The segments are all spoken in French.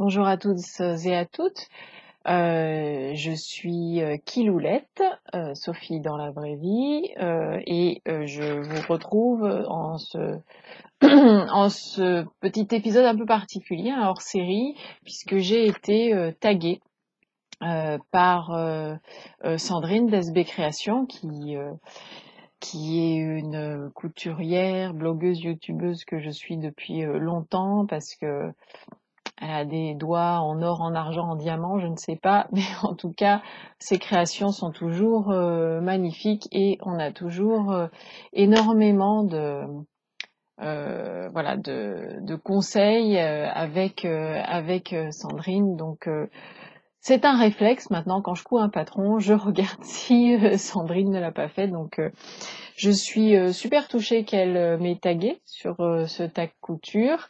bonjour à tous et à toutes. Je suis Kiloulette, Sophie dans la vraie vie, et je vous retrouve en ce en ce petit épisode un peu particulier, un hors-série, puisque j'ai été taguée par Sandrine d'SB Création, qui est une couturière, blogueuse, youtubeuse que je suis depuis longtemps, parce que elle a des doigts en or, en argent, en diamant, je ne sais pas, mais en tout cas, ses créations sont toujours magnifiques et on a toujours énormément de conseils avec Sandrine. Donc c'est un réflexe maintenant, quand je couds un patron, je regarde si Sandrine ne l'a pas fait. Donc je suis super touchée qu'elle m'ait taguée sur ce tag couture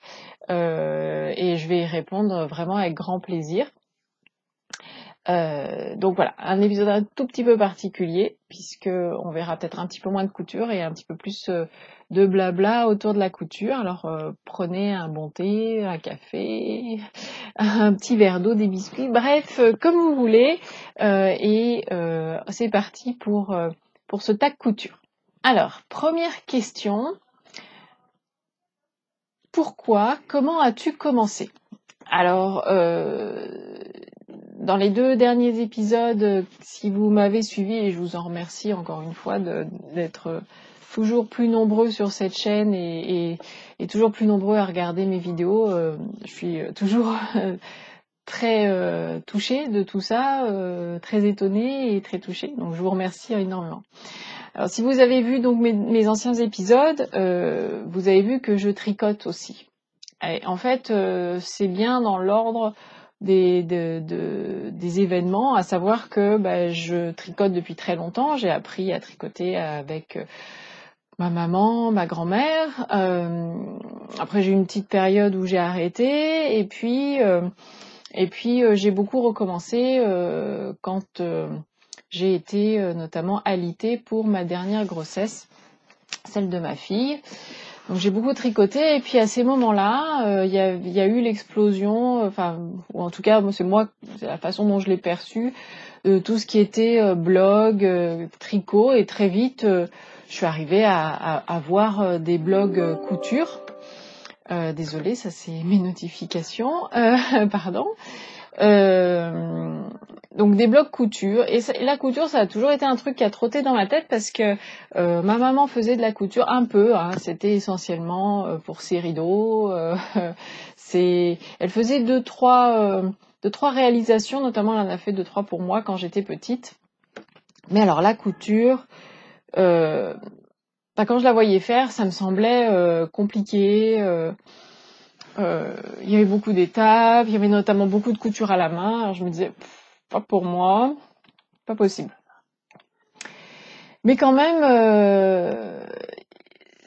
et je vais y répondre vraiment avec grand plaisir. Donc voilà, un épisode un tout petit peu particulier, puisque on verra peut-être un petit peu moins de couture et un petit peu plus de blabla autour de la couture. Alors prenez un bon thé, un café, un petit verre d'eau, des biscuits, bref, comme vous voulez. Et c'est parti pour ce tag couture. Alors, première question. Pourquoi? Comment as-tu commencé? Alors, dans les 2 derniers épisodes, si vous m'avez suivi, et je vous en remercie encore une fois d'être toujours plus nombreux sur cette chaîne et toujours plus nombreux à regarder mes vidéos, je suis toujours très touchée de tout ça, très étonnée et très touchée, donc je vous remercie énormément. Alors si vous avez vu donc mes anciens épisodes, vous avez vu que je tricote aussi. Et en fait, c'est bien dans l'ordre des événements, à savoir que je tricote depuis très longtemps. J'ai appris à tricoter avec ma maman, ma grand-mère. Après j'ai eu une petite période où j'ai arrêté, et puis j'ai beaucoup recommencé quand j'ai été notamment alitée pour ma dernière grossesse, celle de ma fille. Donc j'ai beaucoup tricoté, et puis à ces moments-là, il y a eu l'explosion, ou en tout cas c'est la façon dont je l'ai perçu, de tout ce qui était blog, tricot, et très vite je suis arrivée à voir des blogs couture. Désolée, ça c'est mes notifications, pardon. Donc des blogs couture, et la couture ça a toujours été un truc qui a trotté dans ma tête, parce que ma maman faisait de la couture un peu, hein, c'était essentiellement pour ses rideaux, elle faisait deux trois réalisations, notamment elle en a fait 2-3 pour moi quand j'étais petite. Mais alors la couture, quand je la voyais faire, ça me semblait compliqué. Il y avait beaucoup d'étapes, il y avait notamment beaucoup de couture à la main. Alors je me disais, pas pour moi, pas possible. Mais quand même,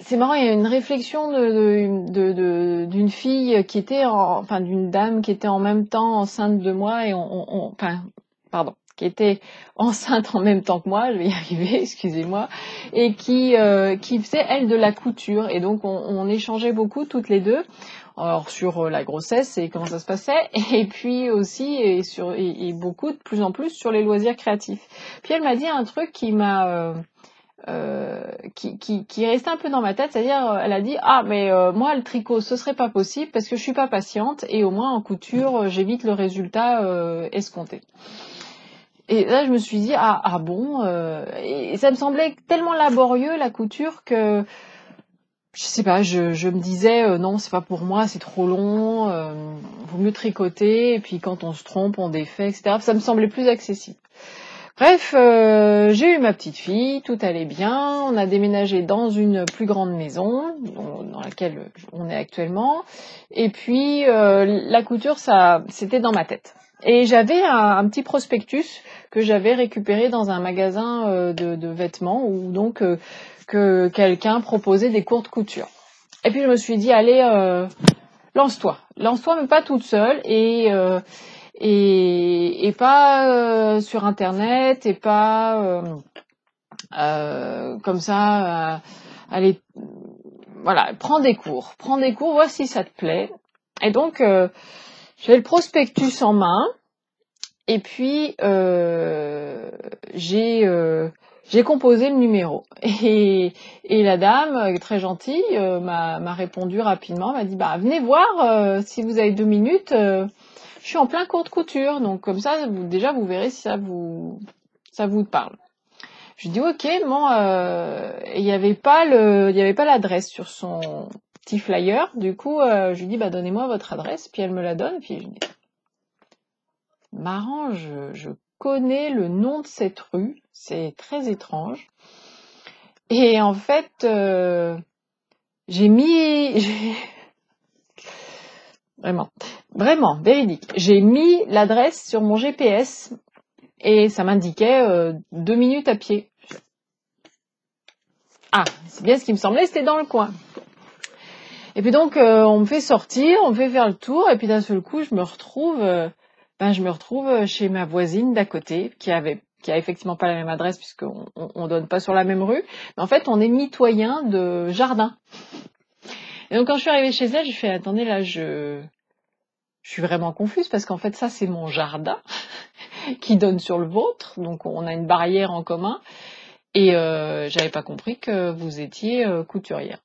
c'est marrant, il y a une réflexion d'une fille qui était, d'une dame qui était en même temps enceinte de moi, et qui était enceinte en même temps que moi, je vais y arriver, excusez-moi, et qui faisait, elle, de la couture. Et donc on échangeait beaucoup toutes les deux, alors sur la grossesse et comment ça se passait, et puis aussi et beaucoup, de plus en plus, sur les loisirs créatifs. Puis elle m'a dit un truc qui m'a qui est resté un peu dans ma tête, c'est-à-dire elle a dit moi le tricot ce serait pas possible parce que je suis pas patiente, et au moins en couture j'évite le résultat escompté. Et là je me suis dit et ça me semblait tellement laborieux la couture que je sais pas, je me disais non, c'est pas pour moi, c'est trop long, vaut mieux tricoter, et puis quand on se trompe on défait, etc. Ça me semblait plus accessible. Bref, j'ai eu ma petite fille, tout allait bien, on a déménagé dans une plus grande maison, dans laquelle on est actuellement, et puis la couture, ça, c'était dans ma tête. Et j'avais un petit prospectus que j'avais récupéré dans un magasin de vêtements, où donc que quelqu'un proposait des cours de couture. Et puis je me suis dit, allez, lance-toi, mais pas toute seule, et pas sur internet, et pas comme ça allez, voilà, prends des cours, vois si ça te plaît. Et donc J'avais le prospectus en main et puis j'ai composé le numéro et la dame, très gentille, m'a répondu rapidement, m'a dit bah venez voir si vous avez 2 minutes, je suis en plein cours de couture, donc comme ça déjà vous verrez si ça vous parle. Je lui dis ok, bon, il y avait pas l'adresse sur son petit flyer, du coup je lui dis bah donnez-moi votre adresse, puis elle me la donne, puis je dis marrant, je connais le nom de cette rue, c'est très étrange. Et en fait, vraiment, véridique. J'ai mis l'adresse sur mon GPS et ça m'indiquait 2 minutes à pied. Ah, c'est bien ce qui me semblait, c'était dans le coin. Et puis donc, on me fait sortir, on me fait faire le tour, et puis d'un seul coup, je me retrouve chez ma voisine d'à côté, qui a effectivement pas la même adresse, puisqu'on donne pas sur la même rue. Mais en fait, on est mitoyens de jardin. Et donc, quand je suis arrivée chez elle, j'ai fait, attendez, là, je suis vraiment confuse, parce qu'en fait, ça, c'est mon jardin, qui donne sur le vôtre, donc on a une barrière en commun, et j'avais pas compris que vous étiez couturière.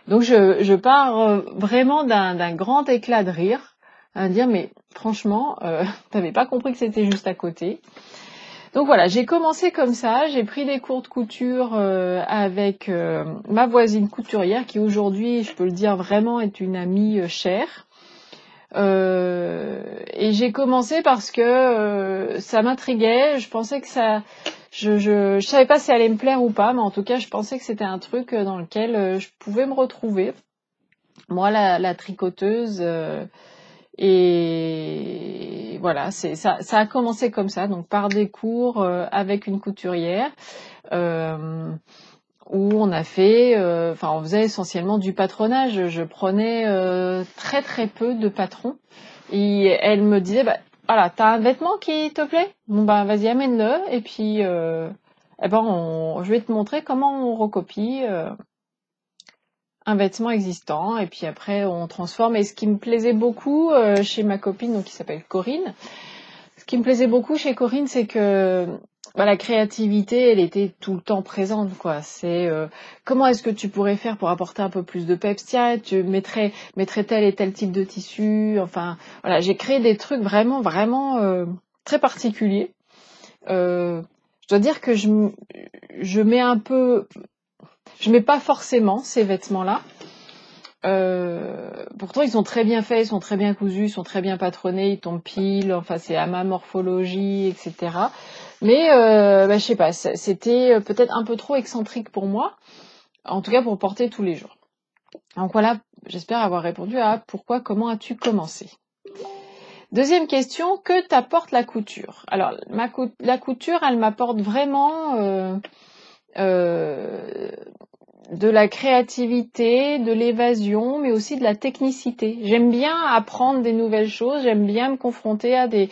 Donc je pars vraiment d'un grand éclat de rire, à dire mais franchement, t'avais pas compris que c'était juste à côté. Donc voilà, j'ai commencé comme ça, j'ai pris des cours de couture avec ma voisine couturière qui aujourd'hui, je peux le dire vraiment, est une amie chère. Et j'ai commencé parce que ça m'intriguait, je pensais que ça... Je savais pas si ça allait me plaire ou pas, mais en tout cas, je pensais que c'était un truc dans lequel je pouvais me retrouver. Moi, la tricoteuse, et voilà, ça a commencé comme ça, donc par des cours avec une couturière, où on faisait essentiellement du patronage. Je prenais très très peu de patrons, et elle me disait, bah, voilà, t'as un vêtement qui te plaît? Bon bah vas-y, amène-le, et puis je vais te montrer comment on recopie un vêtement existant, et puis après on transforme. Et ce qui me plaisait beaucoup chez ma copine, donc qui s'appelle Corinne, ce qui me plaisait beaucoup chez Corinne, c'est que la créativité, elle était tout le temps présente, quoi. C'est comment est-ce que tu pourrais faire pour apporter un peu plus de peps? Tiens, tu mettrais tel et tel type de tissu. Enfin, voilà, j'ai créé des trucs vraiment très particuliers. Je dois dire que je mets pas forcément ces vêtements-là. Pourtant ils sont très bien faits, ils sont très bien cousus, ils sont très bien patronnés, ils tombent pile, enfin c'est à ma morphologie, etc. Mais je sais pas, c'était peut-être un peu trop excentrique pour moi, en tout cas pour porter tous les jours. Donc voilà, j'espère avoir répondu à comment as-tu commencé. Deuxième question, que t'apporte la couture? Alors la couture, elle m'apporte vraiment de la créativité, de l'évasion, mais aussi de la technicité. J'aime bien apprendre des nouvelles choses, j'aime bien me confronter à des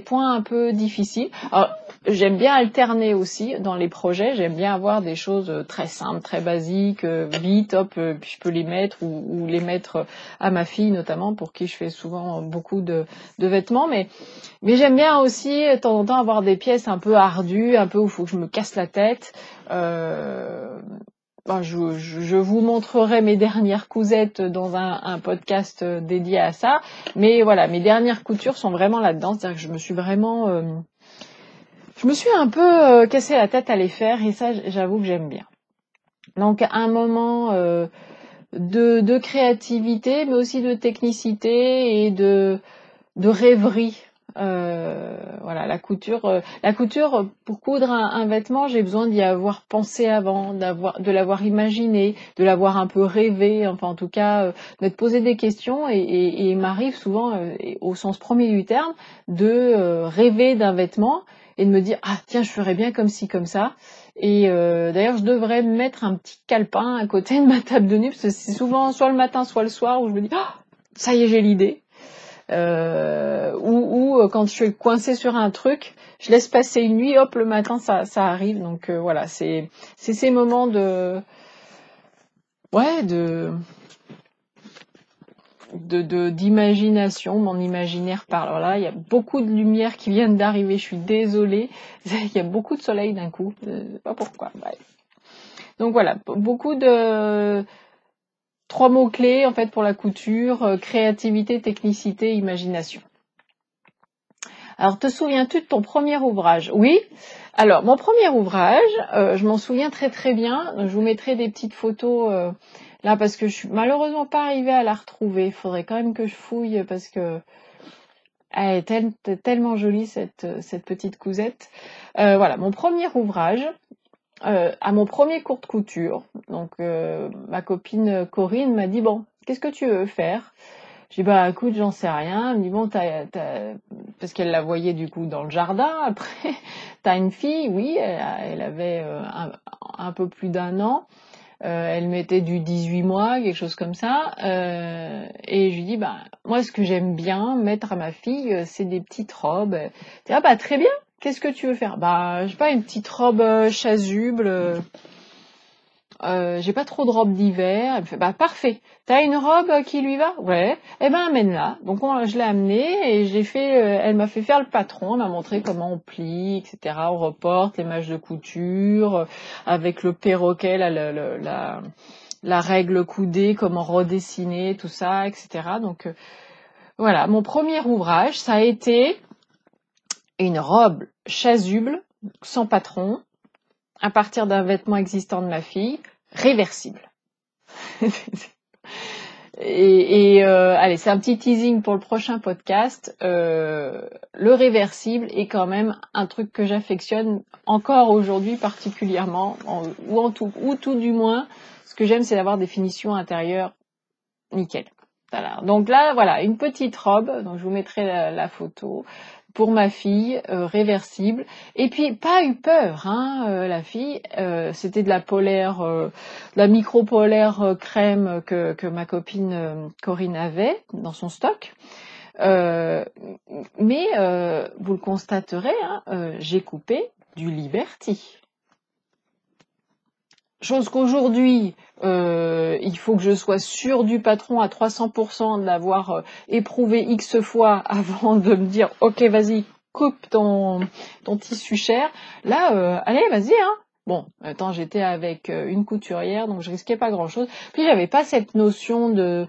points un peu difficiles. Alors, j'aime bien alterner aussi dans les projets, j'aime bien avoir des choses très simples, très basiques, vite, hop, puis je peux les mettre ou les mettre à ma fille notamment, pour qui je fais souvent beaucoup de vêtements, mais j'aime bien aussi de temps en temps avoir des pièces un peu ardues, un peu où il faut que je me casse la tête. Je vous montrerai mes dernières cousettes dans un podcast dédié à ça, mais voilà, mes dernières coutures sont vraiment là-dedans, c'est-à-dire que je me suis un peu cassé la tête à les faire, et ça, j'avoue que j'aime bien. Donc un moment de créativité, mais aussi de technicité et de rêverie. Voilà, la couture, pour coudre un vêtement, j'ai besoin d'y avoir pensé avant, de l'avoir imaginé, de l'avoir un peu rêvé, enfin en tout cas d'être posé des questions, et il m'arrive souvent, au sens premier du terme, de rêver d'un vêtement et de me dire ah tiens, je ferais bien comme ci comme ça. Et d'ailleurs je devrais mettre un petit calepin à côté de ma table de nuit, parce que c'est souvent soit le matin soit le soir où je me dis ah ça y est, j'ai l'idée. Ou quand je suis coincée sur un truc, je laisse passer une nuit, hop, le matin ça arrive. Donc voilà, c'est ces moments de d'imagination, mon imaginaire parle. Alors là, il y a beaucoup de lumière qui viennent d'arriver, je suis désolée. Il y a beaucoup de soleil d'un coup, je sais pas pourquoi. Bref. Donc voilà, beaucoup de 3 mots-clés en fait pour la couture, créativité, technicité, imagination. Alors, te souviens-tu de ton premier ouvrage? Oui. Alors, mon premier ouvrage, je m'en souviens très très bien. Je vous mettrai des petites photos là parce que je suis malheureusement pas arrivée à la retrouver. Il faudrait quand même que je fouille parce que elle est tellement jolie cette petite cousette. Voilà, mon premier ouvrage. À mon premier cours de couture, donc ma copine Corinne m'a dit bon, qu'est-ce que tu veux faire? J'ai dit bah écoute, j'en sais rien. Elle me dit bon, parce qu'elle la voyait du coup dans le jardin. Après, t'as une fille, oui, elle avait un peu plus d'1 an. Elle mettait du 18 mois, quelque chose comme ça. Et je lui dis bah moi ce que j'aime bien mettre à ma fille, c'est des petites robes. Elle dit ah bah très bien. Qu'est-ce que tu veux faire? Bah, je sais pas, une petite robe chasuble. J'ai pas trop de robe d'hiver. Elle me fait, bah parfait. T'as une robe qui lui va? Ouais. Eh ben amène-la. Donc je l'ai amenée et j'ai fait. Elle m'a fait faire le patron. Elle m'a montré comment on plie, etc. On reporte les manches de couture avec le perroquet, la règle coudée, comment redessiner, tout ça, etc. Donc voilà, mon premier ouvrage, ça a été une robe chasuble, sans patron, à partir d'un vêtement existant de ma fille, réversible. Allez, c'est un petit teasing pour le prochain podcast. Le réversible est quand même un truc que j'affectionne encore aujourd'hui particulièrement, ou tout du moins, ce que j'aime, c'est d'avoir des finitions intérieures nickel. Voilà. Donc là, voilà, une petite robe, donc je vous mettrai la photo, pour ma fille, réversible. Et puis, pas eu peur, hein, la fille, c'était de la polaire, de la micro-polaire crème que ma copine Corinne avait dans son stock. Mais vous le constaterez, hein, j'ai coupé du Liberty. Chose qu'aujourd'hui, il faut que je sois sûre du patron à 300%, de l'avoir éprouvé X fois avant de me dire « Ok, vas-y, coupe ton tissu cher ». Là, allez, vas-y, hein. Bon, attends, j'étais avec une couturière, donc je risquais pas grand-chose. Puis j'avais pas cette notion de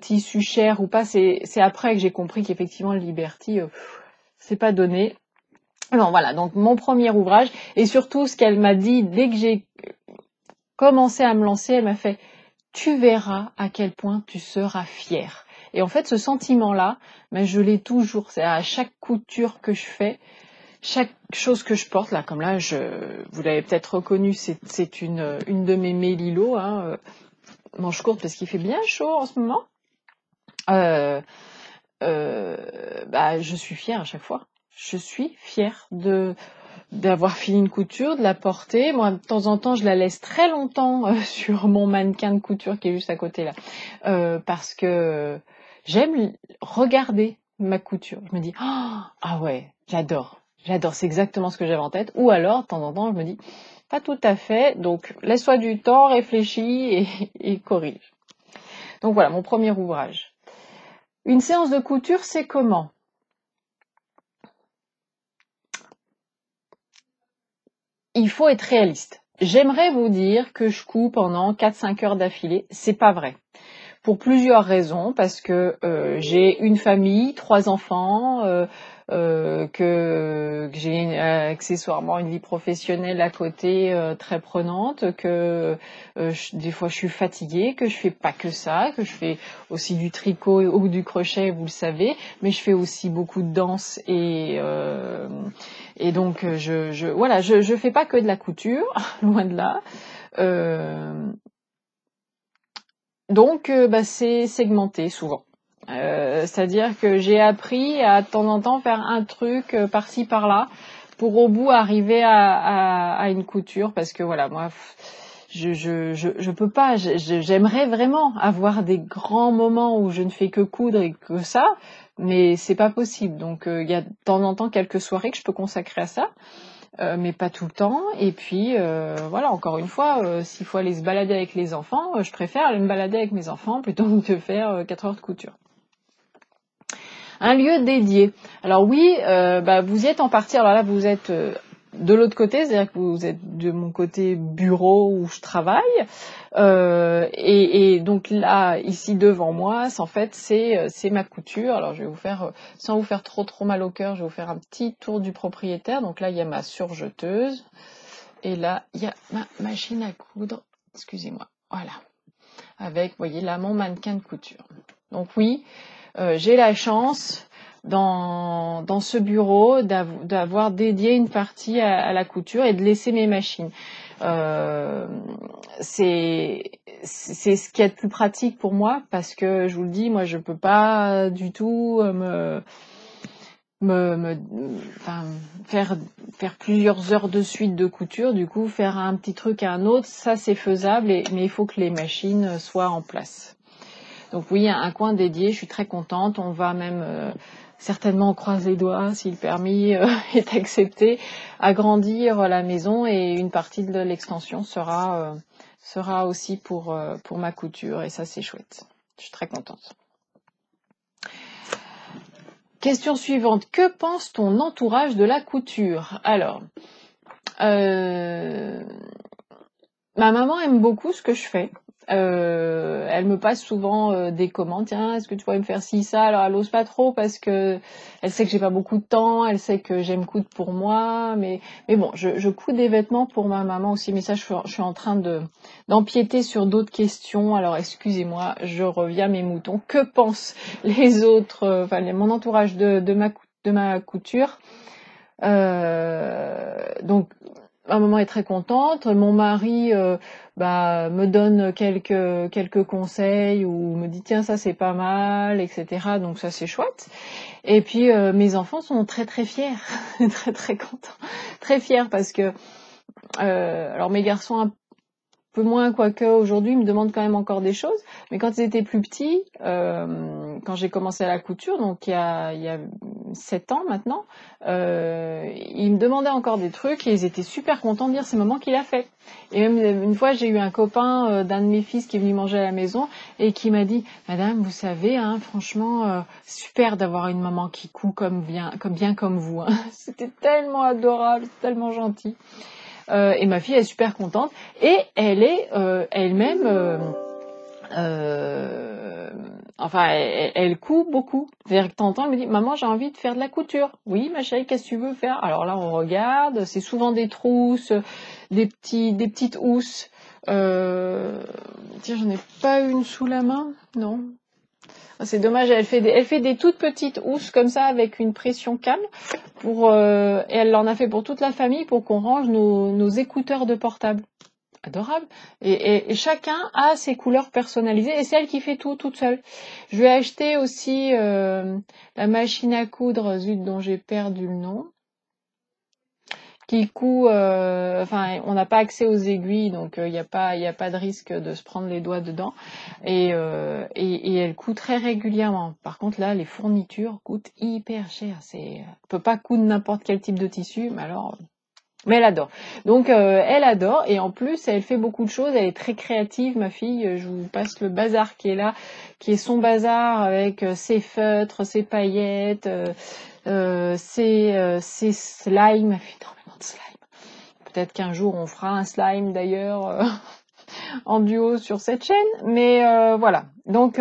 tissu cher ou pas. C'est après que j'ai compris qu'effectivement, le Liberty, c'est pas donné. Alors voilà, donc mon premier ouvrage. Et surtout, ce qu'elle m'a dit dès que j'ai commencé à me lancer, elle m'a fait « Tu verras à quel point tu seras fière ». Et en fait, ce sentiment-là, ben, je l'ai toujours. C'est à chaque couture que je fais, chaque chose que je porte, là, comme là, vous l'avez peut-être reconnu, c'est une de mes Mélilo, hein, manche courte parce qu'il fait bien chaud en ce moment. Bah, je suis fière à chaque fois. Je suis fière d'avoir fini une couture, de la porter. Moi, de temps en temps, je la laisse très longtemps sur mon mannequin de couture qui est juste à côté là, parce que j'aime regarder ma couture. Je me dis ah ouais, j'adore, c'est exactement ce que j'avais en tête. Ou alors, de temps en temps, je me dis pas tout à fait. Donc, laisse-toi du temps, réfléchis et corrige. Donc voilà, mon premier ouvrage. Une séance de couture, c'est comment? Il faut être réaliste. J'aimerais vous dire que je coupe pendant 4-5 heures d'affilée. C'est pas vrai. Pour plusieurs raisons, parce que j'ai une famille, 3 enfants, que j'ai accessoirement une vie professionnelle à côté très prenante, que des fois je suis fatiguée, que je fais pas que ça, que je fais aussi du tricot ou du crochet, vous le savez, mais je fais aussi beaucoup de danse et donc voilà, je fais pas que de la couture, loin de là. Donc, c'est segmenté souvent. C'est-à-dire que j'ai appris à de temps en temps faire un truc par-ci par-là pour au bout arriver à une couture parce que voilà, moi je peux pas, j'aimerais vraiment avoir des grands moments où je ne fais que coudre et que ça, mais c'est pas possible. Donc il y a de temps en temps quelques soirées que je peux consacrer à ça. Mais pas tout le temps. Et puis, voilà, encore une fois, s'il faut aller se balader avec les enfants, je préfère aller me balader avec mes enfants plutôt que de faire 4 heures de couture. Un lieu dédié. Alors oui, vous y êtes en partie. Alors là, vous êtes de l'autre côté, c'est-à-dire que vous êtes de mon côté bureau où je travaille. Et donc là, ici devant moi, en fait, c'est ma couture. Alors je vais vous faire, sans vous faire trop mal au cœur, je vais vous faire un petit tour du propriétaire. Donc là, il y a ma surjeteuse. Et là, il y a ma machine à coudre. Excusez-moi. Voilà. Avec, vous voyez là, mon mannequin de couture. Donc oui, j'ai la chance dans ce bureau d'avoir dédié une partie à la couture et de laisser mes machines. C'est ce qui est le plus pratique pour moi parce que je vous le dis, moi je peux pas du tout faire plusieurs heures de suite de couture. Du coup, faire un petit truc à un autre, ça c'est faisable, mais il faut que les machines soient en place. Donc oui, un coin dédié, je suis très contente. On va même certainement, on croise les doigts, si le permis est accepté, agrandir la maison et une partie de l'extension sera aussi pour ma couture et ça c'est chouette. Je suis très contente. Question suivante. Que pense ton entourage de la couture? Alors, ma maman aime beaucoup ce que je fais. Elle me passe souvent des commandes. Tiens, est-ce que tu pourrais me faire ci, ça? Alors elle ose pas trop parce que elle sait que j'ai pas beaucoup de temps. Elle sait que j'aime coudre pour moi, mais bon, je couds des vêtements pour ma maman aussi. Mais ça, je suis en train d'empiéter sur d'autres questions. Alors excusez-moi, je reviens à mes moutons. Que pensent les autres, mon entourage de ma couture? Donc ma maman est très contente. Mon mari me donne quelques conseils ou me dit tiens ça c'est pas mal, etc. Donc ça c'est chouette. Et puis mes enfants sont très très fiers, très très contents, très fiers parce que alors mes garçons un peu moins, quoique aujourd'hui ils me demandent quand même encore des choses, mais quand ils étaient plus petits, quand j'ai commencé à la couture, donc il y a 7 ans maintenant, ils me demandaient encore des trucs et ils étaient super contents de dire c'est maman qui l'a fait. Et même une fois j'ai eu un copain d'un de mes fils qui est venu manger à la maison et qui m'a dit madame vous savez hein, franchement super d'avoir une maman qui coud bien comme vous hein. C'était tellement adorable, tellement gentil. Et ma fille est super contente et elle est elle-même elle coud beaucoup. C'est-à-dire que de temps en temps, elle me dit maman j'ai envie de faire de la couture. Oui ma chérie, qu'est-ce que tu veux faire? Alors là on regarde, c'est souvent des trousses, des petites housses. Tiens, j'en ai pas une sous la main, non. C'est dommage, elle fait des toutes petites housses comme ça avec une pression calme et elle en a fait pour toute la famille pour qu'on range nos écouteurs de portable. Adorable. Et chacun a ses couleurs personnalisées et c'est elle qui fait tout toute seule. Je lui ai acheté aussi la machine à coudre, zut dont j'ai perdu le nom, qui coud, on n'a pas accès aux aiguilles, donc il n'y a pas de risque de se prendre les doigts dedans. Et elle coud très régulièrement. Par contre là, les fournitures coûtent hyper cher. On peut pas coudre n'importe quel type de tissu, mais elle adore. Donc elle adore et en plus elle fait beaucoup de choses. Elle est très créative, ma fille. Je vous passe le bazar qui est là, qui est son bazar avec ses feutres, ses paillettes, ses slimes. Elle fait énormément de slime. Peut-être qu'un jour on fera un slime d'ailleurs en duo sur cette chaîne. Mais voilà. Donc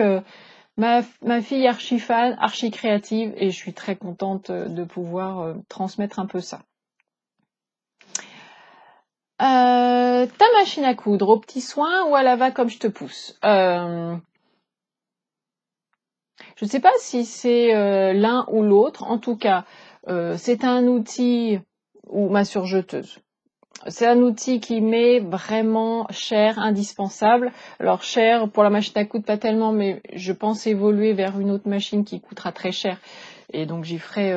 ma fille est archi fan, archi créative et je suis très contente de pouvoir transmettre un peu ça. Ta machine à coudre au petit soin ou à la va comme je te pousse? Je ne sais pas si c'est l'un ou l'autre. En tout cas, c'est un outil ou ma surjeteuse. C'est un outil qui m'est vraiment cher, indispensable. Alors cher pour la machine à coudre pas tellement, mais je pense évoluer vers une autre machine qui coûtera très cher. Et donc j'y ferai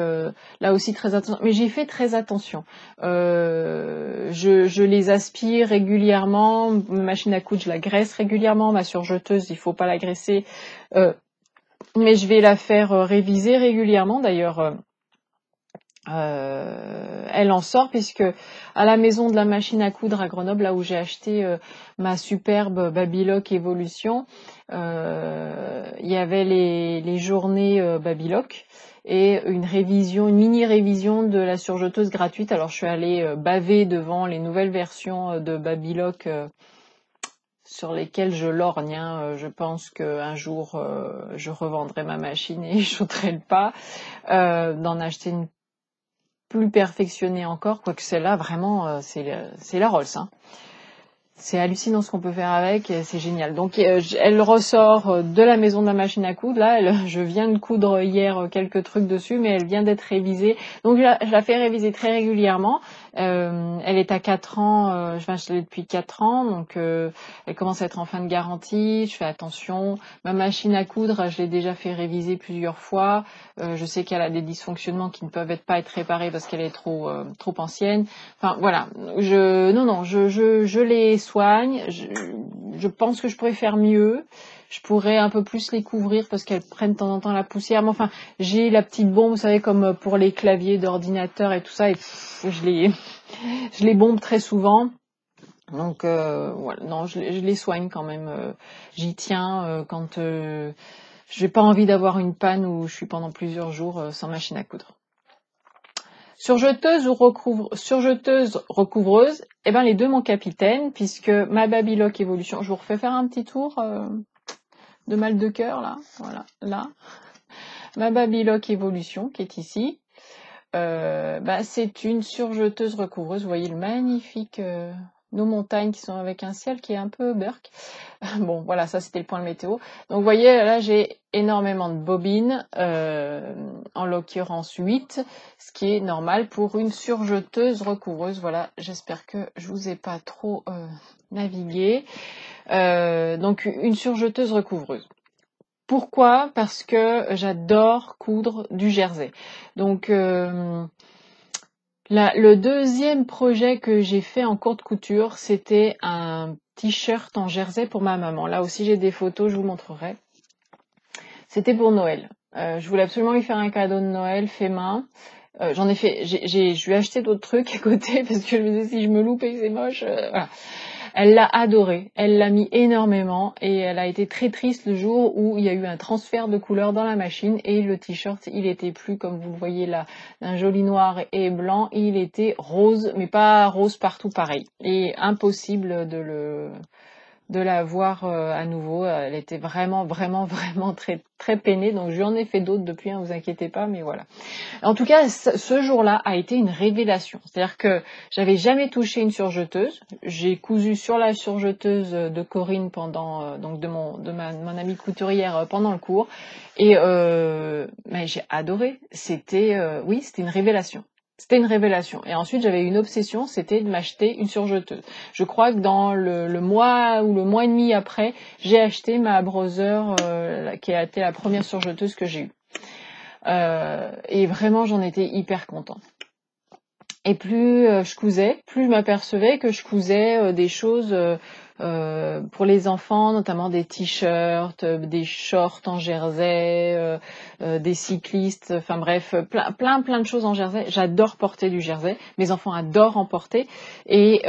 là aussi très attention. Mais j'y fais très attention. Je les aspire régulièrement. Ma machine à coudre, je la graisse régulièrement. Ma surjeteuse, il faut pas la graisser. Mais je vais la faire réviser régulièrement. D'ailleurs, elle en sort puisque à la maison de la machine à coudre à Grenoble, là où j'ai acheté ma superbe Babylock Evolution, il y avait les journées Babylock et une mini révision de la surjeteuse gratuite. Alors je suis allée baver devant les nouvelles versions de Babylock sur lesquelles je lorgne. Je pense qu'un jour je revendrai ma machine et je sauterai le pas d'en acheter une plus perfectionnée encore, quoique celle-là, vraiment, c'est la Rolls. C'est hallucinant ce qu'on peut faire avec, et c'est génial. Donc elle ressort de la maison de la machine à coudre. Là, je viens de coudre hier quelques trucs dessus, mais elle vient d'être révisée. Donc je la fais réviser très régulièrement. Elle est à 4 ans, je l'ai depuis 4 ans, donc elle commence à être en fin de garantie, je fais attention. Ma machine à coudre, je l'ai déjà fait réviser plusieurs fois. Je sais qu'elle a des dysfonctionnements qui ne peuvent pas être réparés parce qu'elle est trop ancienne. Enfin voilà, je les soigne. Je pense que je pourrais faire mieux. Je pourrais un peu plus les couvrir parce qu'elles prennent de temps en temps la poussière. Mais enfin, j'ai la petite bombe, vous savez, comme pour les claviers d'ordinateur et tout ça. Et je les bombe très souvent. Donc voilà, non, je les soigne quand même. J'y tiens quand j'ai pas envie d'avoir une panne où je suis pendant plusieurs jours sans machine à coudre. Surjeteuse recouvreuse, eh ben les deux mon capitaine, puisque ma Babylock Evolution, je vous refais faire un petit tour de mal de cœur là, voilà, là. Ma Babylock Evolution qui est ici, c'est une surjeteuse recouvreuse, vous voyez le magnifique, nos montagnes qui sont avec un ciel qui est un peu burk. Bon, voilà, ça c'était le point de météo. Donc vous voyez, là j'ai énormément de bobines, en l'occurrence 8, ce qui est normal pour une surjeteuse recouvreuse. Voilà, j'espère que je vous ai pas trop navigué. Donc une surjeteuse recouvreuse. Pourquoi? Parce que j'adore coudre du jersey. Donc le deuxième projet que j'ai fait en courte couture, c'était un t-shirt en jersey pour ma maman. Là aussi, j'ai des photos, je vous montrerai. C'était pour Noël. Je voulais absolument lui faire un cadeau de Noël fait main. Je lui ai acheté d'autres trucs à côté parce que je me disais si je me loupe et que c'est moche, voilà. Elle l'a adoré, elle l'a mis énormément et elle a été très triste le jour où il y a eu un transfert de couleur dans la machine et le t-shirt, il était plus comme vous le voyez là, d'un joli noir et blanc, il était rose, mais pas rose partout pareil. Et impossible de la voir à nouveau. Elle était vraiment très très peinée, donc j'en ai fait d'autres depuis, vous inquiétez pas, mais voilà. En tout cas, ce jour-là a été une révélation. C'est-à-dire que j'avais jamais touché une surjeteuse. J'ai cousu sur la surjeteuse de Corinne pendant donc de mon amie couturière pendant le cours et mais j'ai adoré. C'était c'était une révélation. C'était une révélation. Et ensuite, j'avais une obsession, c'était de m'acheter une surjeteuse. Je crois que dans le mois ou le mois et demi après, j'ai acheté ma Brother, qui a été la première surjeteuse que j'ai eue. Et vraiment, j'en étais hyper contente. Et plus je cousais, plus je m'apercevais que je cousais des choses pour les enfants, notamment des t-shirts, des shorts en jersey, des cyclistes, enfin bref, plein de choses en jersey. J'adore porter du jersey, mes enfants adorent en porter, et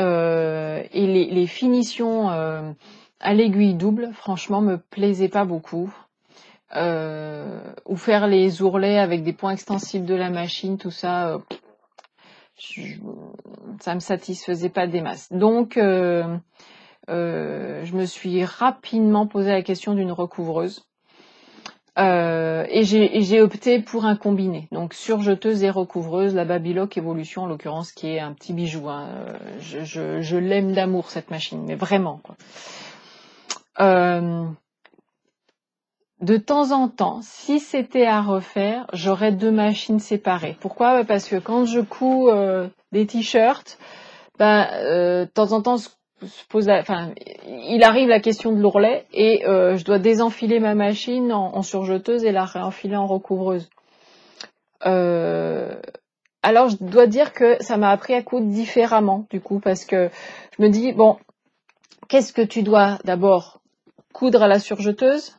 les finitions à l'aiguille double, franchement, me plaisaient pas beaucoup. Ou faire les ourlets avec des points extensibles de la machine, tout ça, ça me satisfaisait pas des masses. Donc je me suis rapidement posé la question d'une recouvreuse et j'ai opté pour un combiné, donc surjeteuse et recouvreuse, la Babylock Evolution en l'occurrence, qui est un petit bijou, je l'aime d'amour cette machine, mais vraiment quoi. De temps en temps, si c'était à refaire, j'aurais 2 machines séparées. Pourquoi? Parce que quand je couds des t-shirts, de temps en temps il arrive la question de l'ourlet et je dois désenfiler ma machine en surjeteuse et la réenfiler en recouvreuse. Alors je dois dire que ça m'a appris à coudre différemment du coup, parce que je me dis bon, qu'est-ce que tu dois d'abord coudre à la surjeteuse?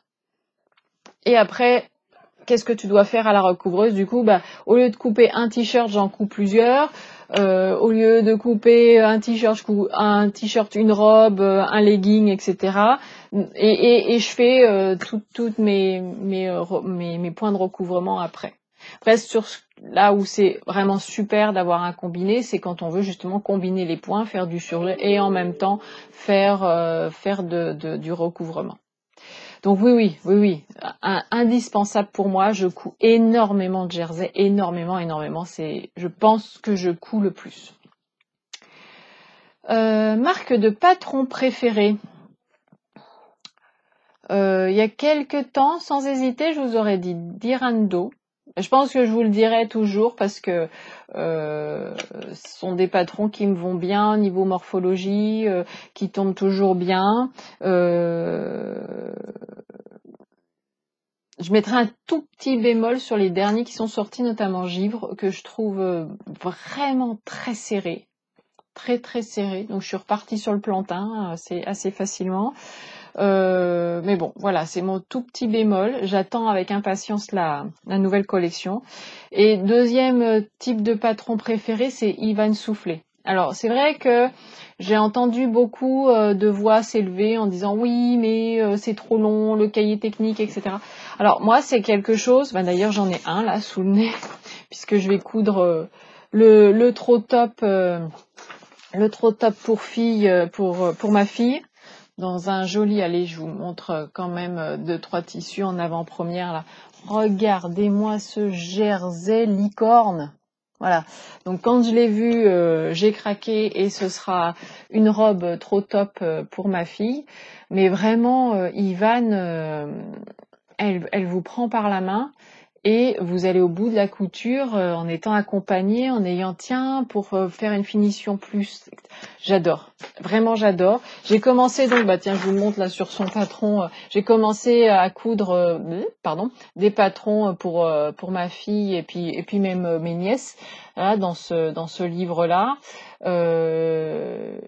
Et après, qu'est-ce que tu dois faire à la recouvreuse? Du coup, au lieu de couper un t-shirt, j'en coupe plusieurs. Au lieu de couper un t-shirt, une robe, un legging, etc. Et je fais toutes mes points de recouvrement après. Reste là où c'est vraiment super d'avoir un combiné, c'est quand on veut justement combiner les points, faire du surlait et en même temps faire du recouvrement. Donc oui, indispensable pour moi. Je couds énormément de jersey, énormément. Je pense que je couds le plus. Marque de patron préférée. Il y a quelques temps, sans hésiter, je vous aurais dit Dirando. Je pense que je vous le dirai toujours parce que ce sont des patrons qui me vont bien au niveau morphologie, qui tombent toujours bien. Je mettrai un tout petit bémol sur les derniers qui sont sortis, notamment Givre, que je trouve vraiment très serré. Très serré. Donc je suis repartie sur le plantain assez facilement. Mais bon, voilà, c'est mon tout petit bémol. J'attends avec impatience la nouvelle collection. Et deuxième type de patron préféré, c'est Ivan Soufflé. Alors, c'est vrai que j'ai entendu beaucoup de voix s'élever en disant oui, mais c'est trop long, le cahier technique, etc. Alors, moi, c'est quelque chose, d'ailleurs, j'en ai un là, sous le nez, puisque je vais coudre le trop top pour fille, pour ma fille. Dans un joli, allez, je vous montre quand même 2-3 tissus en avant-première là. Regardez-moi ce jersey licorne. Voilà. Donc quand je l'ai vu, j'ai craqué et ce sera une robe trop top pour ma fille. Mais vraiment, Ivan, elle vous prend par la main. Et vous allez au bout de la couture en étant accompagné, en ayant tiens pour faire une finition plus. J'adore, vraiment j'adore. J'ai commencé donc tiens je vous le montre là sur son patron. J'ai commencé à coudre des patrons pour ma fille et puis même mes nièces là, dans ce livre là.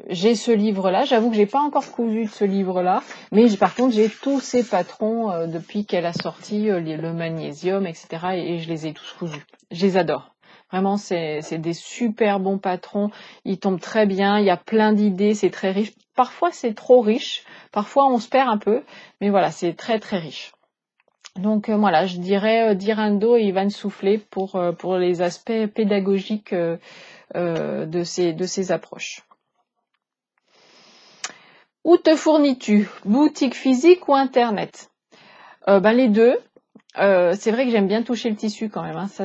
J'ai ce livre là. J'avoue que j'ai pas encore cousu de ce livre là, mais par contre j'ai tous ces patrons depuis qu'elle a sorti le magnésium, etc. Et je les ai tous cousus. Je les adore. Vraiment, c'est des super bons patrons. Ils tombent très bien. Il y a plein d'idées. C'est très riche. Parfois, c'est trop riche. Parfois, on se perd un peu. Mais voilà, c'est très, très riche. Donc, voilà, je dirais Dirando et Ivan Soufflé pour les aspects pédagogiques de ces approches. Où te fournis-tu? Boutique physique ou Internet? Les deux. C'est vrai que j'aime bien toucher le tissu quand même. Ça,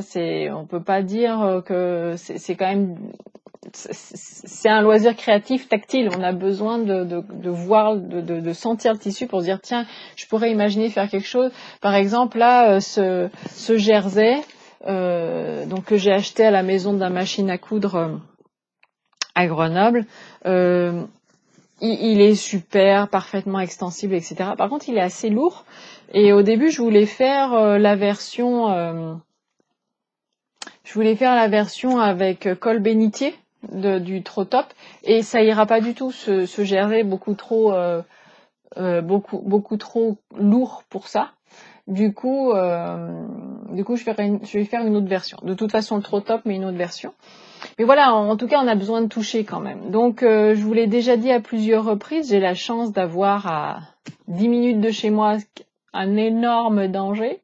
on peut pas dire que c'est quand même, c'est un loisir créatif tactile. On a besoin de voir, de sentir le tissu pour se dire tiens, je pourrais imaginer faire quelque chose. Par exemple là, ce jersey donc que j'ai acheté à la maison de la machine à coudre à Grenoble. Il est super, parfaitement extensible, etc. Par contre, il est assez lourd. Et au début, je voulais faire la version avec col bénitier du trop top, et ça ira pas du tout. Ce jersey beaucoup trop lourd pour ça. Du coup, je vais faire une autre version. De toute façon, le trop top, mais une autre version. Mais voilà, en tout cas, on a besoin de toucher quand même. Donc, je vous l'ai déjà dit à plusieurs reprises, j'ai la chance d'avoir à 10 minutes de chez moi un énorme danger,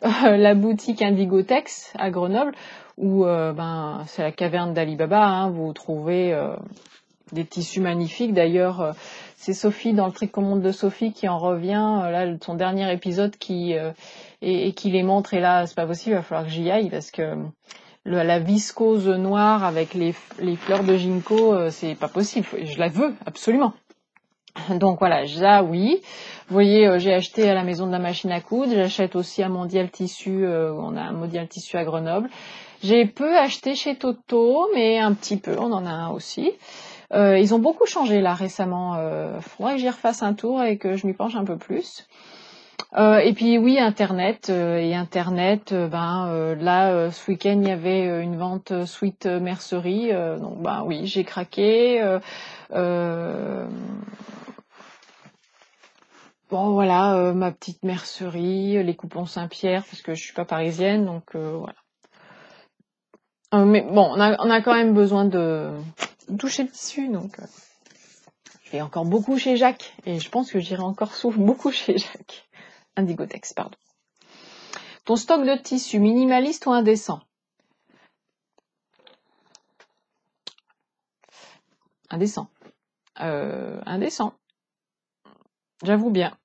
la boutique Indigotex à Grenoble, où c'est la caverne d'Alibaba. Vous trouvez des tissus magnifiques. D'ailleurs, c'est Sophie dans le Tricomonde de Sophie qui en revient, là, son dernier épisode qui les montre. Et là, c'est pas possible, il va falloir que j'y aille parce que la viscose noire avec les fleurs de ginkgo, c'est pas possible. Je la veux, absolument. Donc voilà, oui. Vous voyez, j'ai acheté à la maison de la machine à coudre. J'achète aussi à Mondial Tissu. On a un Mondial Tissu à Grenoble. J'ai peu acheté chez Toto, mais un petit peu. On en a un aussi. Ils ont beaucoup changé là récemment. Faudrait que j'y refasse un tour et que je m'y penche un peu plus. Et puis oui, Internet. Là, ce week-end, il y avait une vente Sweet Mercerie. Donc oui, j'ai craqué. Bon voilà, ma petite mercerie, les coupons Saint-Pierre, parce que je suis pas parisienne, donc voilà. Mais bon, on a quand même besoin de toucher le tissu, donc je vais encore beaucoup chez Jacques, et je pense que j'irai encore beaucoup chez Jacques. Indigotex, pardon. Ton stock de tissu, minimaliste ou indécent? Indécent. Indécent. J'avoue bien.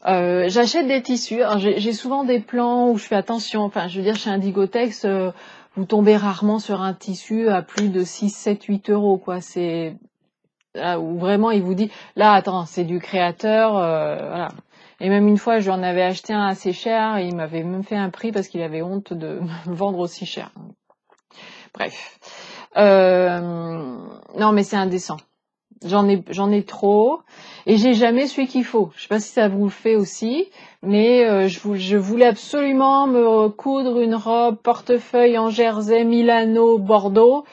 J'achète des tissus. J'ai souvent des plans où je fais attention. Enfin, je veux dire, chez Indigotex, vous tombez rarement sur un tissu à plus de 6, 7, 8 euros, quoi. C'est là où vraiment il vous dit, là, attends, c'est du créateur, voilà. Et même une fois, j'en avais acheté un assez cher et il m'avait même fait un prix parce qu'il avait honte de me vendre aussi cher. Bref. Non, mais c'est indécent. J'en ai trop et j'ai jamais celui qu'il faut. Je sais pas si ça vous le fait aussi, mais je voulais absolument me coudre une robe portefeuille en jersey Milano Bordeaux,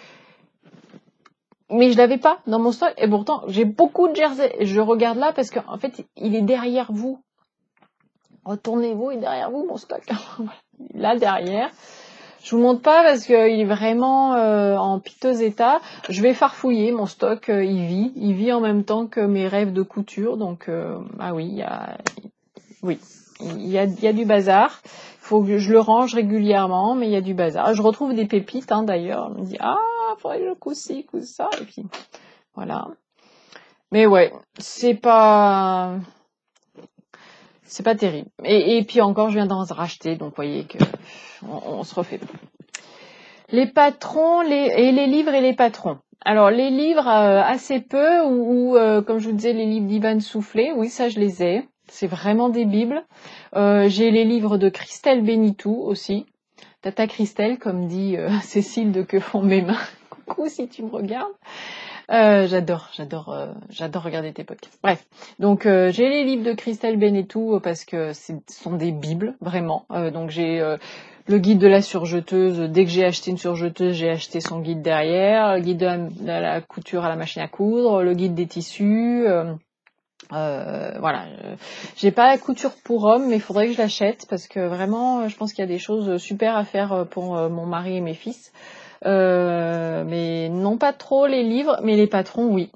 mais je l'avais pas dans mon stock et pourtant j'ai beaucoup de jerseys. Je regarde là parce qu'en fait il est derrière vous. Retournez-vous et derrière vous mon stock. Là derrière. Je vous montre pas parce qu'il est vraiment en piteux état. Je vais farfouiller mon stock. Il vit en même temps que mes rêves de couture. Donc ah oui, il y a du bazar. Il faut que je le range régulièrement, mais il y a du bazar. Je retrouve des pépites d'ailleurs. Je me dis faudrait que je couds ci, couds ça, et puis voilà. Mais ouais, c'est pas terrible. Et puis encore, je viens d'en racheter, donc vous voyez que on se refait pas. Les patrons, les livres et les patrons. Alors les livres assez peu ou comme je vous disais les livres d'Ivan Soufflé, oui ça je les ai. C'est vraiment des bibles. J'ai les livres de Christelle Bénitou aussi. Tata Christelle, comme dit Cécile de Que font mes mains. Coucou si tu me regardes. J'adore regarder tes podcasts. Bref, donc j'ai les livres de Christelle Bénitou parce que ce sont des bibles vraiment. Donc j'ai le guide de la surjeteuse. Dès que j'ai acheté une surjeteuse, j'ai acheté son guide derrière. Le guide de la couture à la machine à coudre. Le guide des tissus. Voilà. J'ai pas la couture pour homme, mais il faudrait que je l'achète parce que vraiment, je pense qu'il y a des choses super à faire pour mon mari et mes fils. Mais non pas trop les livres, mais les patrons, oui.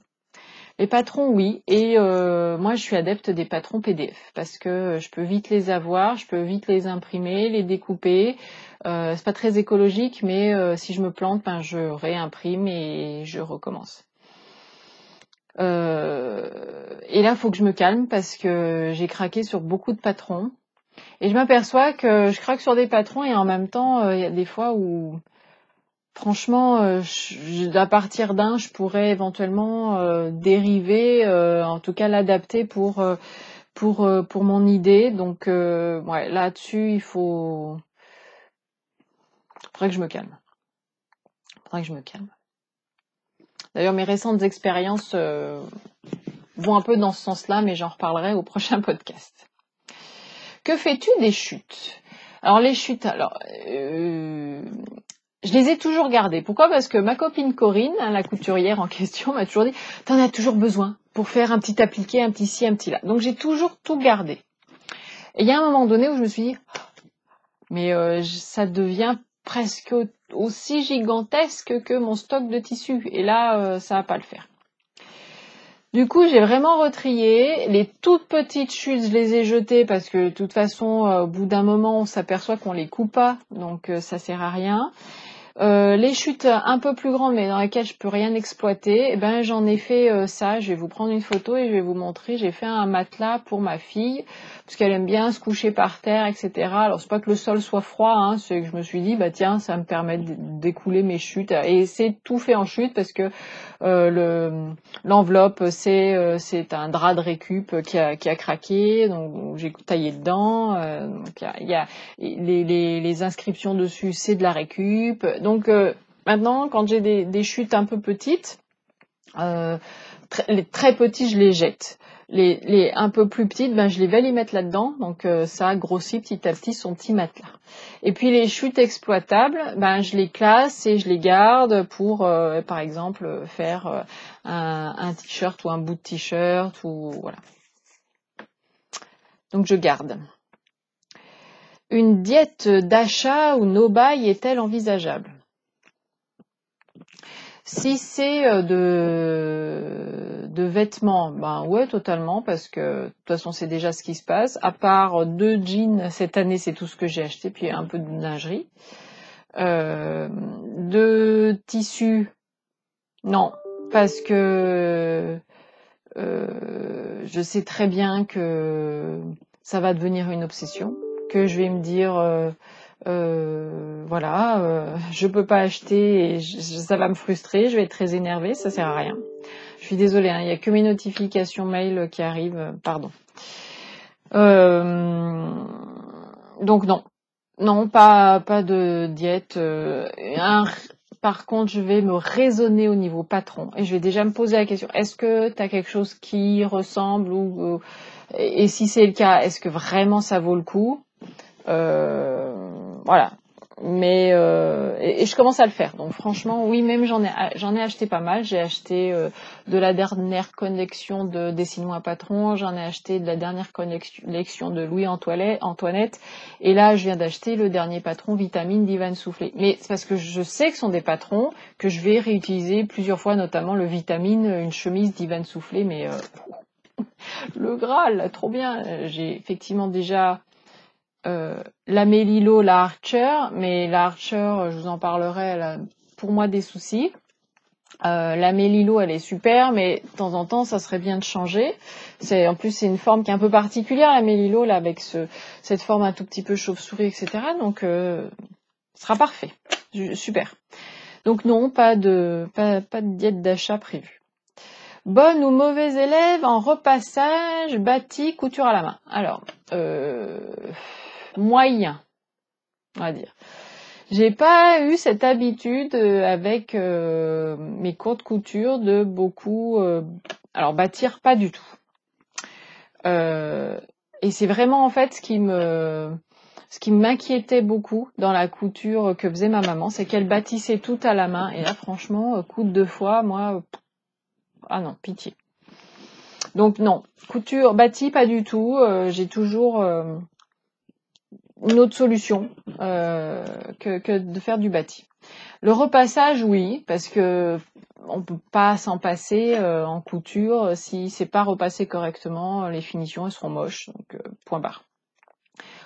Les patrons, oui. Et moi, je suis adepte des patrons PDF parce que je peux vite les avoir, je peux vite les imprimer, les découper. C'est pas très écologique, mais si je me plante, je réimprime et je recommence. Et là, il faut que je me calme parce que j'ai craqué sur beaucoup de patrons. Et je m'aperçois que je craque sur des patrons et en même temps, il y a des fois où... Franchement, à partir d'un, je pourrais éventuellement dériver, en tout cas l'adapter pour mon idée. Donc, ouais, là-dessus, faudrait que je me calme. D'ailleurs, mes récentes expériences vont un peu dans ce sens-là, mais j'en reparlerai au prochain podcast. Que fais-tu des chutes? Alors, les chutes, je les ai toujours gardées. Pourquoi? Parce que ma copine Corinne, la couturière en question, m'a toujours dit « T'en as toujours besoin pour faire un petit appliqué, un petit ci, un petit là. » Donc j'ai toujours tout gardé. Et il y a un moment donné où je me suis dit « Mais ça devient presque aussi gigantesque que mon stock de tissus. » Et là, ça va pas le faire. Du coup, j'ai vraiment retrié. Les toutes petites chutes, je les ai jetées parce que de toute façon, au bout d'un moment, on s'aperçoit qu'on les coupe pas. Donc ça sert à rien. Les chutes un peu plus grandes mais dans lesquelles je peux rien exploiter, j'en ai fait ça. Je vais vous prendre une photo et je vais vous montrer. J'ai fait un matelas pour ma fille parce qu'elle aime bien se coucher par terre, etc. Alors c'est pas que le sol soit froid, c'est que je me suis dit tiens, ça me permet d'écouler mes chutes et c'est tout fait en chute parce que l'enveloppe c'est un drap de récup qui a craqué, donc j'ai taillé dedans. Donc il y a les inscriptions dessus, c'est de la récup. Donc maintenant, quand j'ai des chutes un peu petites, les très petits, je les jette. Les un peu plus petites, ben je les vais les mettre là-dedans, donc ça grossit petit à petit son petit matelas. Et puis les chutes exploitables, ben je les classe et je les garde pour, par exemple, faire un t-shirt ou un bout de t-shirt ou voilà. Donc je garde. Une diète d'achat ou no-buy est-elle envisageable? Si c'est de vêtements, ben ouais, totalement, parce que de toute façon c'est déjà ce qui se passe. À part 2 jeans cette année, c'est tout ce que j'ai acheté, puis un peu de lingerie. De tissus, non, parce que je sais très bien que ça va devenir une obsession, que je vais me dire voilà, je peux pas acheter et ça va me frustrer, je vais être très énervée, ça sert à rien. Je suis désolée, hein, il y a que mes notifications mail qui arrivent, pardon. Donc non, pas de diète. Par contre, je vais me raisonner au niveau patron et je vais déjà me poser la question, est-ce que tu as quelque chose qui ressemble et si c'est le cas, est-ce que vraiment ça vaut le coup? Voilà. Mais et je commence à le faire. Donc franchement, oui, même j'en ai acheté pas mal. J'ai acheté de la dernière collection de Dessine-moi un patron. J'en ai acheté de la dernière collection de Louis-Antoinette. Et là, je viens d'acheter le dernier patron Vitamine d'Ivan Soufflé. Mais c'est parce que je sais que ce sont des patrons que je vais réutiliser plusieurs fois, notamment le Vitamine, une chemise d'Ivan Soufflé. Mais le Graal, trop bien. J'ai effectivement déjà la Mélilo, la Archer, mais la Archer, je vous en parlerai, elle a pour moi des soucis. La Mélilo, elle est super, mais de temps en temps, ça serait bien de changer. En plus, c'est une forme qui est un peu particulière, la Mélilo, là, avec cette forme un tout petit peu chauve-souris, etc. Donc, ce sera parfait. Super. Donc non, pas de diète d'achat prévue. Bonne ou mauvaise élève en repassage, batik, couture à la main. Alors, moyen, on va dire. J'ai pas eu cette habitude avec mes cours de couture de beaucoup alors bâtir pas du tout. Et c'est vraiment en fait ce qui m'inquiétait beaucoup dans la couture que faisait ma maman, c'est qu'elle bâtissait tout à la main et là franchement coudre 2 fois, moi ah non, pitié. Donc non, couture bâtie pas du tout, j'ai toujours une autre solution que de faire du bâti. Le repassage, oui, parce que on peut pas s'en passer en couture. Si c'est pas repassé correctement, les finitions elles seront moches. Donc point barre.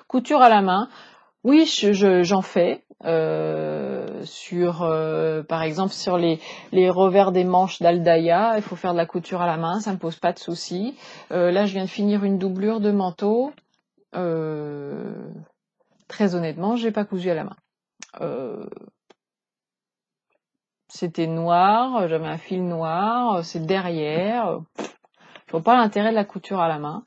Couture à la main, oui, j'en fais. Par exemple sur les revers des manches d'Aldaïa, il faut faire de la couture à la main, ça me pose pas de soucis. Là, je viens de finir une doublure de manteau. Très honnêtement, j'ai pas cousu à la main. C'était noir, j'avais un fil noir, c'est derrière. Je vois pas l'intérêt de la couture à la main.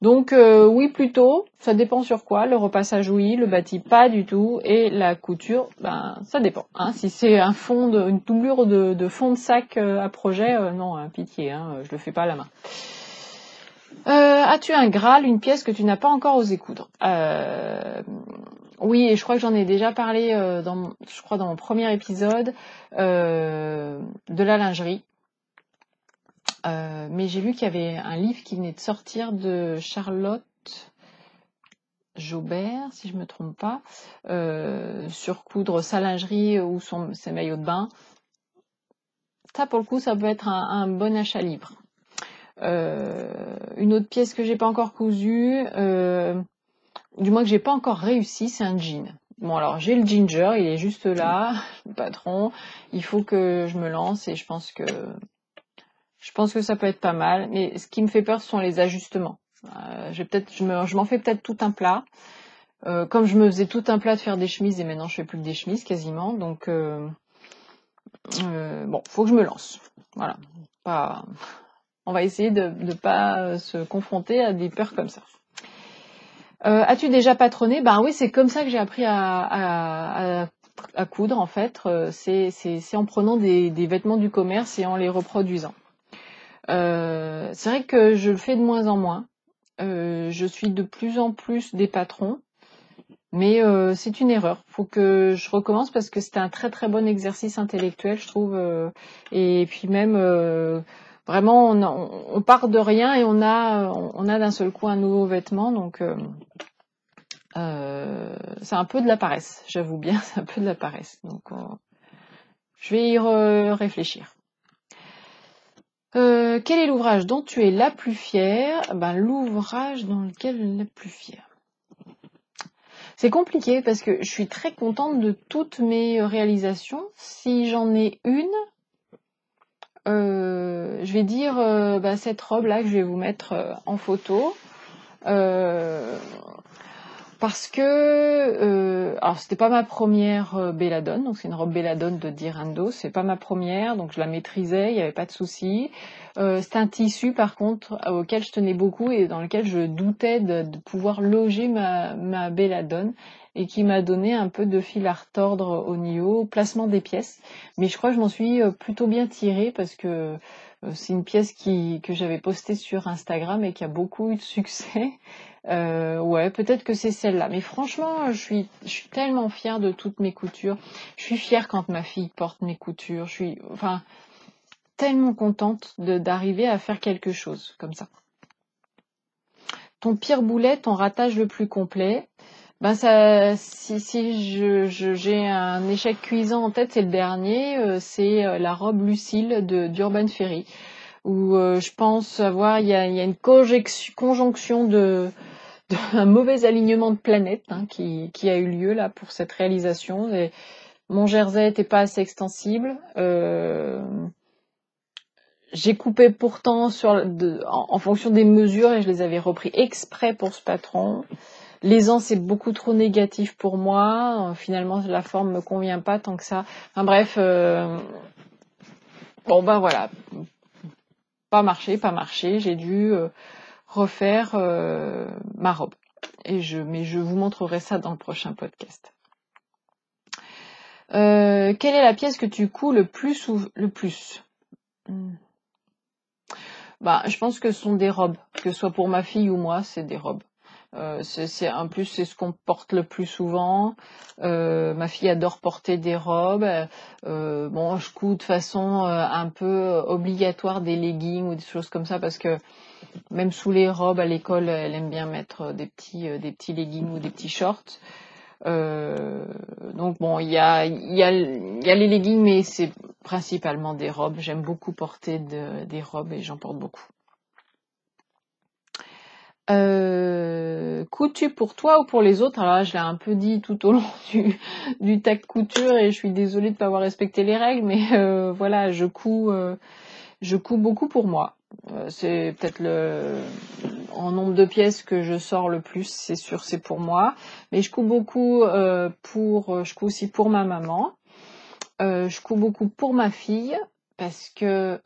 Donc oui plutôt, ça dépend sur quoi. Le repassage oui, le bâti pas du tout, et la couture, ben ça dépend. Hein. Si c'est une doublure de fond de sac à projet, non, hein, pitié, hein, je le fais pas à la main. As-tu un Graal, une pièce que tu n'as pas encore osé coudre? Oui, et je crois que j'en ai déjà parlé dans mon premier épisode de la lingerie. Mais j'ai vu qu'il y avait un livre qui venait de sortir de Charlotte Jaubert, si je me trompe pas, sur coudre sa lingerie ou ses maillots de bain. Ça, pour le coup, ça peut être un bon achat libre. Une autre pièce que j'ai pas encore cousue, du moins que j'ai pas encore réussi, c'est un jean. Bon alors j'ai le ginger, il est juste là, le patron. Il faut que je me lance et je pense que ça peut être pas mal. Mais ce qui me fait peur, ce sont les ajustements. Je m'en fais peut-être tout un plat. Comme je me faisais tout un plat de faire des chemises et maintenant je fais plus que des chemises quasiment. Donc bon, faut que je me lance. Voilà. On va essayer de pas se confronter à des peurs comme ça. As-tu déjà patronné? Ben oui, c'est comme ça que j'ai appris à coudre en fait. C'est en prenant des vêtements du commerce et en les reproduisant. C'est vrai que je le fais de moins en moins. Je suis de plus en plus des patrons, mais c'est une erreur. Faut que je recommence parce que c'était un très très bon exercice intellectuel, je trouve. Et puis même, vraiment, on part de rien et on a d'un seul coup un nouveau vêtement, donc c'est un peu de la paresse, j'avoue bien, c'est un peu de la paresse. Donc je vais y réfléchir. Quel est l'ouvrage dont tu es la plus fière? Ben, l'ouvrage dans lequel je suis la plus fière. C'est compliqué parce que je suis très contente de toutes mes réalisations. Si j'en ai une, je vais dire cette robe-là que je vais vous mettre en photo. Parce que, alors c'était pas ma première belladone, donc c'est une robe belladone de Dirando, c'est pas ma première, donc je la maîtrisais, il n'y avait pas de souci. C'est un tissu par contre auquel je tenais beaucoup et dans lequel je doutais de pouvoir loger ma belladone et qui m'a donné un peu de fil à retordre au niveau placement des pièces. Mais je crois que je m'en suis plutôt bien tirée parce que c'est une pièce que j'avais postée sur Instagram et qui a beaucoup eu de succès. Ouais, peut-être que c'est celle-là. Mais franchement, je suis tellement fière de toutes mes coutures. Je suis fière quand ma fille porte mes coutures. Je suis, enfin, tellement contente d'arriver à faire quelque chose comme ça. Ton pire boulet, ton ratage le plus complet. Ben ça, si j'ai un échec cuisant en tête, c'est le dernier. C'est la robe Lucille d'Urban Ferry, où je pense avoir, il y a une conjonction un mauvais alignement de planètes qui a eu lieu là pour cette réalisation. Et mon jersey n'était pas assez extensible. J'ai coupé pourtant en fonction des mesures et je les avais repris exprès pour ce patron. L'aisance c'est beaucoup trop négatif pour moi. Finalement, la forme me convient pas tant que ça. Enfin bref, bon ben voilà, pas marché. J'ai dû refaire ma robe. Mais je vous montrerai ça dans le prochain podcast. Quelle est la pièce que tu couds le plus le plus? Bah, je pense que ce sont des robes, que ce soit pour ma fille ou moi, c'est des robes. En plus, c'est ce qu'on porte le plus souvent. Ma fille adore porter des robes. Bon, je couds de façon un peu obligatoire des leggings ou des choses comme ça parce que même sous les robes à l'école, elle aime bien mettre des petits leggings ou des petits shorts. Donc bon, il y a les leggings, mais c'est principalement des robes. J'aime beaucoup porter des robes et j'en porte beaucoup. Coutu pour toi ou pour les autres? Alors là, je l'ai un peu dit tout au long du tag couture et je suis désolée de ne pas avoir respecté les règles, mais voilà, je couds beaucoup pour moi. C'est peut-être en nombre de pièces que je sors le plus, c'est sûr, c'est pour moi. Mais je couds beaucoup je couds aussi pour ma maman. Je couds beaucoup pour ma fille parce que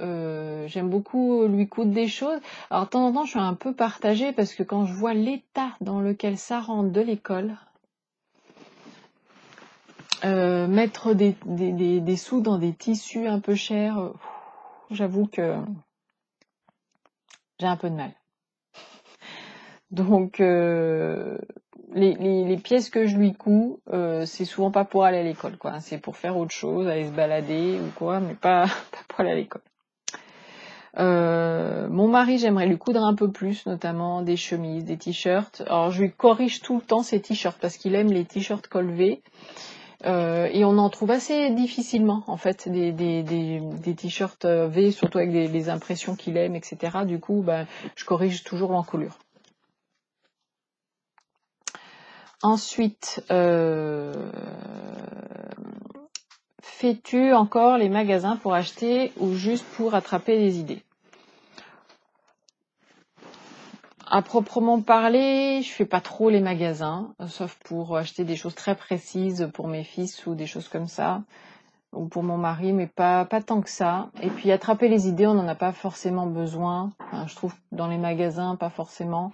j'aime beaucoup lui coudre des choses. Alors de temps en temps, je suis un peu partagée parce que quand je vois l'état dans lequel ça rentre de l'école, mettre des sous dans des tissus un peu chers, j'avoue que j'ai un peu de mal. Donc les pièces que je lui couds, c'est souvent pas pour aller à l'école, quoi. C'est pour faire autre chose, aller se balader ou quoi, mais pas pour aller à l'école. Mon mari, j'aimerais lui coudre un peu plus, notamment des chemises, des t-shirts. Alors je lui corrige tout le temps ses t-shirts parce qu'il aime les t-shirts col V. Et on en trouve assez difficilement en fait des t-shirts V, surtout avec des impressions qu'il aime, etc. Du coup, je corrige toujours l'encolure. Ensuite, fais-tu encore les magasins pour acheter ou juste pour attraper des idées? À proprement parler, je fais pas trop les magasins, sauf pour acheter des choses très précises pour mes fils ou des choses comme ça, ou pour mon mari, mais pas tant que ça. Et puis attraper les idées, on n'en a pas forcément besoin. Enfin, je trouve dans les magasins, pas forcément.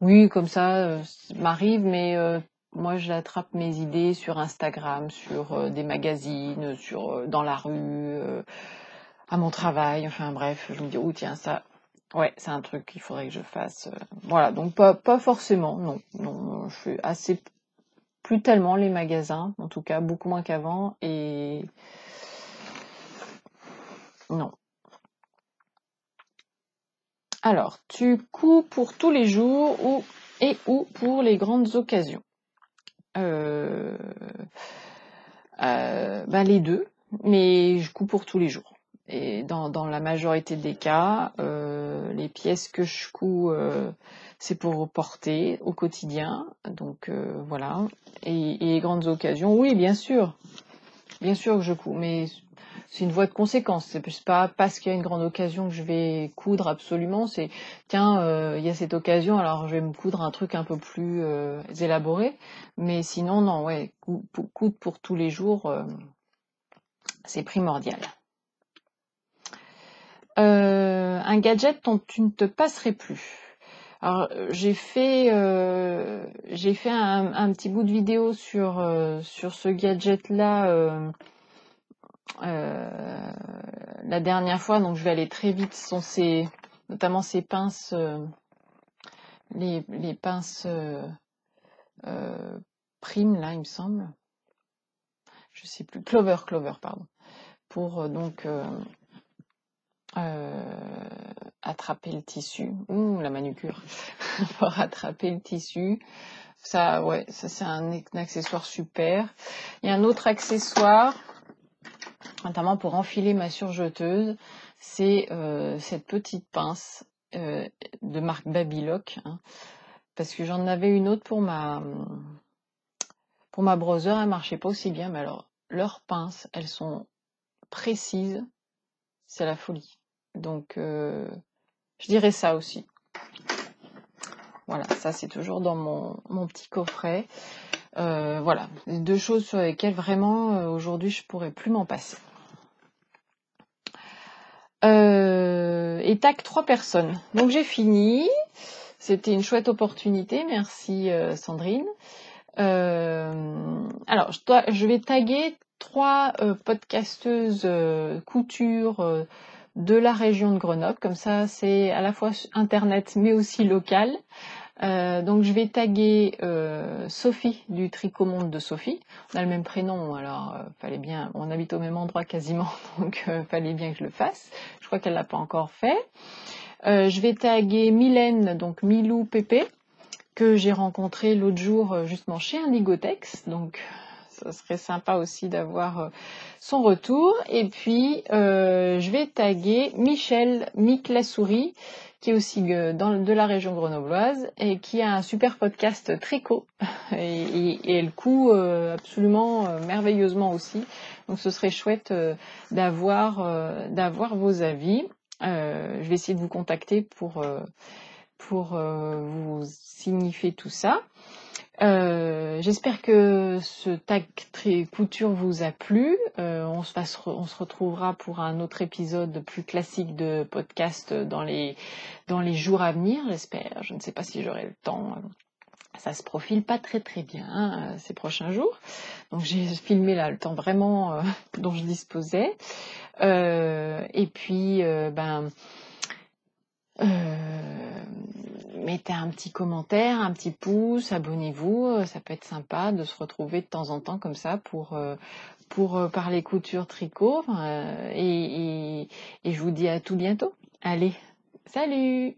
Oui, comme ça, ça m'arrive, mais moi j'attrape mes idées sur Instagram, sur des magazines, dans la rue. à mon travail. Enfin bref, je me dis, oh tiens, ça, ouais, c'est un truc qu'il faudrait que je fasse. Voilà, donc pas forcément, non, je fais assez, plus tellement les magasins, en tout cas beaucoup moins qu'avant, et non. Alors, tu couds pour tous les jours ou pour les grandes occasions? Les deux, mais je couds pour tous les jours. Et dans la majorité des cas, les pièces que je couds, c'est pour porter au quotidien. Donc voilà. Et les grandes occasions, oui, bien sûr que je couds, mais c'est une voie de conséquence. C'est pas parce qu'il y a une grande occasion que je vais coudre absolument. C'est tiens, il y a cette occasion, alors je vais me coudre un truc un peu plus élaboré. Mais sinon, non, ouais, coudre pour tous les jours, c'est primordial. Un gadget dont tu ne te passerais plus. Alors j'ai fait un petit bout de vidéo sur ce gadget-là la dernière fois, donc je vais aller très vite. Ce sont notamment ces pinces, les pinces Prime là, il me semble. Je sais plus, Clover, pardon. Pour donc attraper le tissu, la manucure, pour attraper le tissu. Ça, ouais, ça c'est un accessoire super. Il y a un autre accessoire, notamment pour enfiler ma surjeteuse, c'est cette petite pince de marque Babylock, hein, parce que j'en avais une autre pour ma browser, elle marchait pas aussi bien, mais alors leurs pinces, elles sont précises, c'est la folie. Donc je dirais ça aussi. Voilà, ça c'est toujours dans mon petit coffret. Voilà, deux choses sur lesquelles vraiment aujourd'hui je pourrais plus m'en passer. Et tac, 3 personnes. Donc j'ai fini. C'était une chouette opportunité. Merci Sandrine. Alors je vais taguer 3 podcasteuses couture de la région de Grenoble. Comme ça, c'est à la fois internet mais aussi local. Donc je vais taguer Sophie du Tricot Monde de Sophie. On a le même prénom, alors fallait bien. On habite au même endroit quasiment, donc fallait bien que je le fasse. Je crois qu'elle l'a pas encore fait. Je vais taguer Mylène, donc Milou Pépé, que j'ai rencontré l'autre jour justement chez Indigotex. Donc ça serait sympa aussi d'avoir son retour. Et puis je vais taguer Michel Mick la souris, qui est aussi de la région grenobloise et qui a un super podcast tricot et elle coud absolument merveilleusement aussi. Donc ce serait chouette d'avoir vos avis. Je vais essayer de vous contacter pour vous signifier tout ça. J'espère que ce tag couture vous a plu. On se retrouvera pour un autre épisode plus classique de podcast dans les jours à venir, j'espère. Je ne sais pas si j'aurai le temps. Ça se profile pas très bien ces prochains jours. Donc j'ai filmé là le temps vraiment dont je disposais. Et puis mettez un petit commentaire, un petit pouce, abonnez-vous, ça peut être sympa de se retrouver de temps en temps comme ça pour parler couture, tricot, et je vous dis à tout bientôt. Allez, salut!